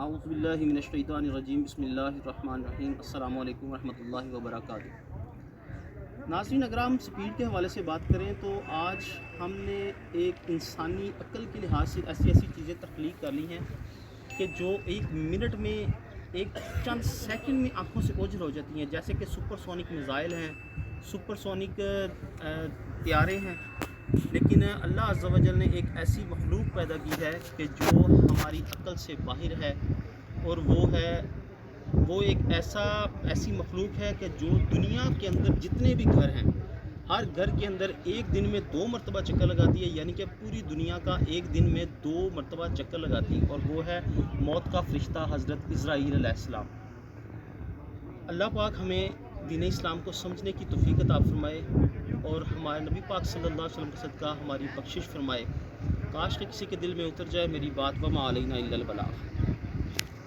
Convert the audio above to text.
اعوذ باللہ من الشیطان الرجیم بسم اللہ الرحمن الرحیم السلام علیکم ورحمۃ اللہ وبرکاتہ۔ ناظرین، اگر ہم سپیڈ کے حوالے سے بات کریں تو آج ہم نے ایک انسانی عقل کے لحاظ سے ایسی چیزیں تخلیق کر لی ہیں کہ جو ایک منٹ میں ایک چند سیکنڈ میں آنکھوں سے اوجھل ہو جاتی ہیں، جیسے کہ سپر سونک میزائل ہیں، سپر سونک طیارے ہیں۔ لیکن اللہ عز و جل نے ایک ایسی مخلوق پیدا کی ہے کہ جو ہماری عقل سے باہر ہے، اور وہ ایک ایسی مخلوق ہے کہ جو دنیا کے اندر جتنے بھی گھر ہیں، ہر گھر کے اندر ایک دن میں 2 مرتبہ چکر لگاتی ہے، یعنی کہ پوری دنیا کا ایک دن میں 2 مرتبہ چکر لگاتی ہے، اور وہ ہے موت کا فرشتہ حضرت اسرائیل علیہ السلام۔ اللہ پاک ہمیں دین اسلام کو سمجھنے کی توفیق عطا فرمائے اور ہمارے نبی پاک صلی اللہ علیہ وسلم کے صدقہ ہماری بخشش فرمائے۔ کاش کہ کسی کے دل میں اتر جائے میری بات، وما علینا الا البلاغ۔